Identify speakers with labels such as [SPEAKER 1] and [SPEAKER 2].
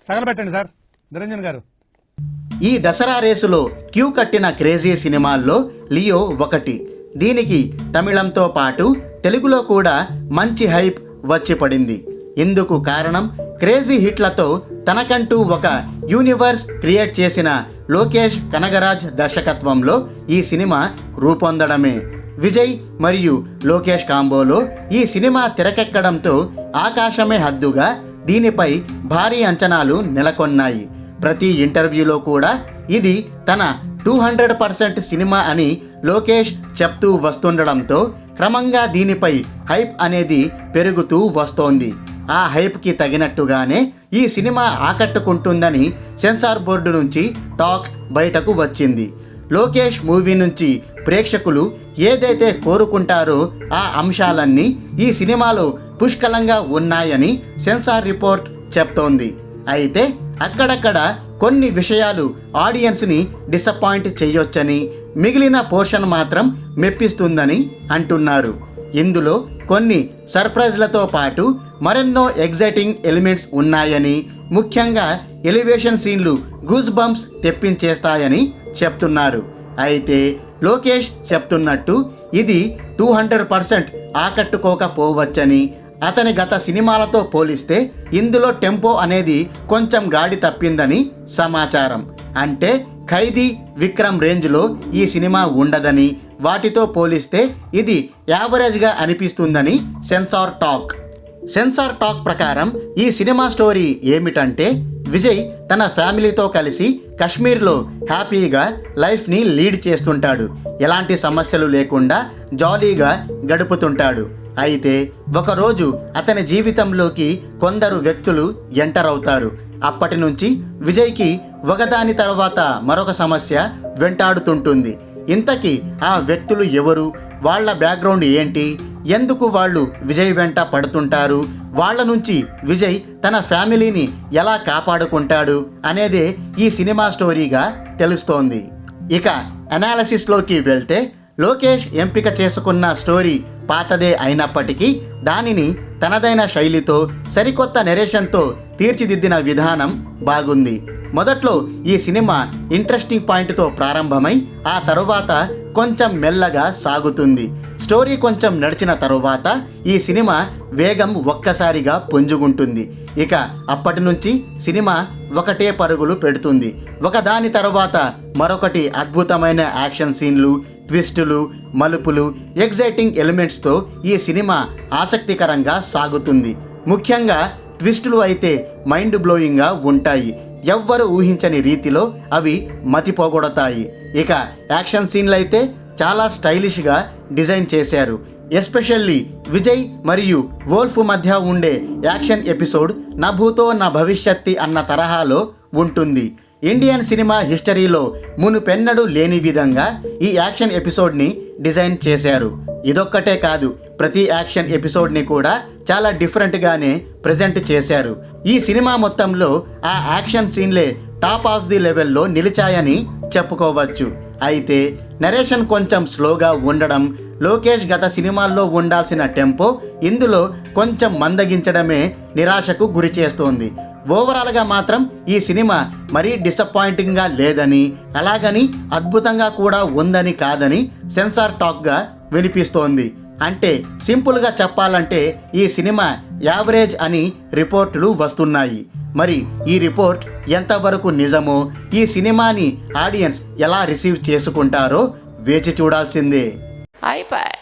[SPEAKER 1] తగలబెట్టండి sir Niranjan గారు.
[SPEAKER 2] ఈ దసరా రేసులో క్యూ కట్టిన క్రేజీ సినిమాల్లో లియో ఒకటి. దీనికి తమిళంతో పాటు తెలుగులో కూడా మంచి హైప్ వచ్చి పడింది. ఇందుకు కారణం క్రేజీ హిట్లతో తనకంటూ ఒక యూనివర్స్ క్రియేట్ చేసిన లోకేష్ కనగరాజ్ దర్శకత్వంలో ఈ సినిమా రూపొందడమే. విజయ్ మరియు లోకేష్ కాంబోలో ఈ సినిమా తెరకెక్కడంతో ఆకాశమే హద్దుగా దీనిపై భారీ అంచనాలు నెలకొన్నాయి. ప్రతి ఇంటర్వ్యూలో కూడా ఇది తన 200% సినిమా అని లోకేష్ చెప్తూ వస్తుండడంతో క్రమంగా దీనిపై హైప్ అనేది పెరుగుతూ వస్తోంది. ఆ హైప్కి తగినట్టుగానే ఈ సినిమా ఆకట్టుకుంటుందని సెన్సార్ బోర్డు నుంచి టాక్ బయటకు వచ్చింది. లోకేష్ మూవీ నుంచి ప్రేక్షకులు ఏదైతే కోరుకుంటారో ఆ అంశాలన్నీ ఈ సినిమాలో పుష్కలంగా ఉన్నాయని సెన్సార్ రిపోర్ట్ చెప్తోంది. అయితే అక్కడక్కడ కొన్ని విషయాలు ఆడియన్స్ని డిసప్పాయింట్ చేయొచ్చని, మిగిలిన పోర్షన్ మాత్రం మెప్పిస్తుందని అంటున్నారు. ఇందులో కొన్ని సర్ప్రైజ్లతో పాటు మరెన్నో ఎగ్జైటింగ్ ఎలిమెంట్స్ ఉన్నాయని, ముఖ్యంగా ఎలివేషన్ సీన్లు గూస్ బంప్స్ తెప్పించేస్తాయని చెప్తున్నారు. అయితే లోకేష్ చెప్తున్నట్టు ఇది 200% ఆకట్టుకోకపోవచ్చని, అతని గత సినిమాలతో పోలిస్తే ఇందులో టెంపో అనేది కొంచెం గాడి తప్పిందని సమాచారం. అంటే ఖైదీ, విక్రమ్ రేంజ్లో ఈ సినిమా ఉండదని, వాటితో పోలిస్తే ఇది యావరేజ్గా అనిపిస్తుందని సెన్సార్ టాక్ ప్రకారం ఈ సినిమా స్టోరీ ఏమిటంటే, విజయ్ తన ఫ్యామిలీతో కలిసి కశ్మీర్లో హ్యాపీగా లైఫ్ని లీడ్ చేస్తుంటాడు. ఎలాంటి సమస్యలు లేకుండా జాలీగా గడుపుతుంటాడు. అయితే ఒకరోజు అతని జీవితంలోకి కొందరు వ్యక్తులు ఎంటర్ అవుతారు. అప్పటి నుంచి విజయ్కి ఒకదాని తర్వాత మరొక సమస్య వెంటాడుతుంటుంది. ఇంతకీ ఆ వ్యక్తులు ఎవరు, వాళ్ళ బ్యాక్గ్రౌండ్ ఏంటి, ఎందుకు వాళ్ళు విజయ్ వెంట పడుతుంటారు, వాళ్ళ నుంచి విజయ్ తన ఫ్యామిలీని ఎలా కాపాడుకుంటాడు అనేదే ఈ సినిమా స్టోరీగా తెలుస్తోంది. ఇక అనాలిసిస్లోకి వెళ్తే, లోకేష్ ఎంపిక చేసుకున్న స్టోరీ పాతదే అయినప్పటికీ దానిని తనదైన శైలితో సరికొత్త నెరేషన్తో తీర్చిదిద్దిన విధానం బాగుంది. మొదట్లో ఈ సినిమా ఇంట్రెస్టింగ్ పాయింట్తో ప్రారంభమై ఆ తరువాత కొంచెం మెల్లగా సాగుతుంది. స్టోరీ కొంచెం నడిచిన తరువాత ఈ సినిమా వేగం ఒక్కసారిగా పుంజుకుంటుంది. ఇక అప్పటి నుంచి సినిమా ఒకటే పరుగులు పెడుతుంది. ఒకదాని తర్వాత మరొకటి అద్భుతమైన యాక్షన్ సీన్లు, ట్విస్టులు, మలుపులు, ఎగ్జైటింగ్ ఎలిమెంట్స్తో ఈ సినిమా ఆసక్తికరంగా సాగుతుంది. ముఖ్యంగా ట్విస్టులు అయితే మైండ్ బ్లోయింగ్గా ఉంటాయి. ఎవ్వరు ఊహించని రీతిలో అవి మతిపోగొడతాయి. ఇక యాక్షన్ సీన్లు అయితే చాలా స్టైలిష్గా డిజైన్ చేశారు. ఎస్పెషల్లీ విజయ్ మరియు వోల్ఫ్ మధ్య ఉండే యాక్షన్ ఎపిసోడ్ నా భూతో నా భవిష్యత్తి అన్న తరహాలో ఉంటుంది. ఇండియన్ సినిమా హిస్టరీలో మునుపెన్నడూ లేని విధంగా ఈ యాక్షన్ ఎపిసోడ్ని డిజైన్ చేశారు. ఇదొక్కటే కాదు, ప్రతి యాక్షన్ ఎపిసోడ్ని కూడా చాలా డిఫరెంట్గానే ప్రజెంట్ చేశారు. ఈ సినిమా మొత్తంలో ఆ యాక్షన్ సీన్లే టాప్ ఆఫ్ ది లెవెల్లో నిలిచాయని చెప్పుకోవచ్చు. అయితే నరేషన్ కొంచెం స్లోగా ఉండడం, లోకేష్ గత సినిమాల్లో ఉండాల్సిన టెంపో ఇందులో కొంచెం మందగించడమే నిరాశకు గురి చేస్తోంది. ఓవరాల్గా మాత్రం ఈ సినిమా మరీ డిసప్పాయింటింగ్గా లేదని, అలాగని అద్భుతంగా కూడా ఉందని కాదని సెన్సార్ టాక్గా వినిపిస్తోంది. అంటే సింపుల్గా చెప్పాలంటే ఈ సినిమా యావరేజ్ అని రిపోర్టులు వస్తున్నాయి. మరి ఈ రిపోర్ట్ ఎంతవరకు నిజమో, ఈ సినిమాని ఆడియన్స్ ఎలా రిసీవ్ చేసుకుంటారో వేచి చూడాల్సిందే.
[SPEAKER 3] అయిపోయి